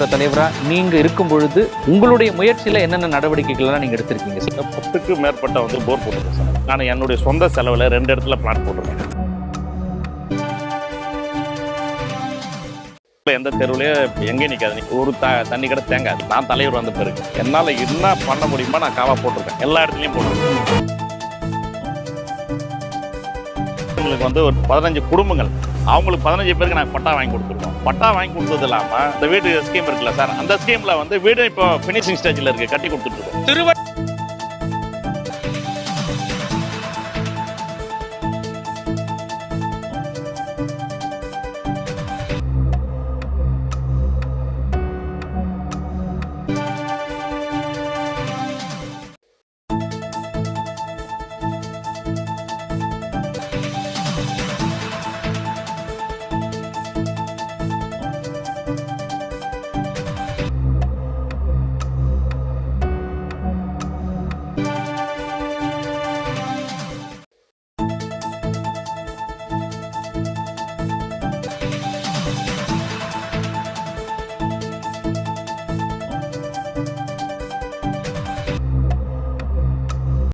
சட்டமன்ற தலைவராக நீங்கள் இருக்கும் பொழுது உங்களுடைய முயற்சியில் என்னென்ன நடவடிக்கைகள்லாம் நீங்கள் எடுத்திருக்கீங்க சார்? 10க்கும் மேற்பட்ட போர் போட்டிருக்கேன் சார். நான் என்னுடைய சொந்த செலவில் 2 இடத்துல பிளாட் போட்டிருக்கேன். எந்த தெருவுலயே எங்கேயும் நிற்காது, ஒரு தண்ணி கடை தேங்காது. நான் தலைவர் வந்த பிறகு என்னால் என்ன பண்ண முடியுமா நான் காவா போட்டிருக்கேன், எல்லா இடத்துலையும் போட்டிருக்கேன். எங்களுக்கு ஒரு 15 குடும்பங்கள், அவங்களுக்கு 15 பேருக்கு நாங்கள் பட்டா வாங்கி கொடுத்துருக்கோம். பட்டா வாங்கி கொடுத்தது இல்லாமல் இந்த வீடு ஸ்கீம் இருக்குல்ல சார், அந்த ஸ்கீமில் வீடு இப்போ ஃபினிஷிங் ஸ்டேஜில் இருக்குது, கட்டி கொடுத்துட்ருக்கோம்.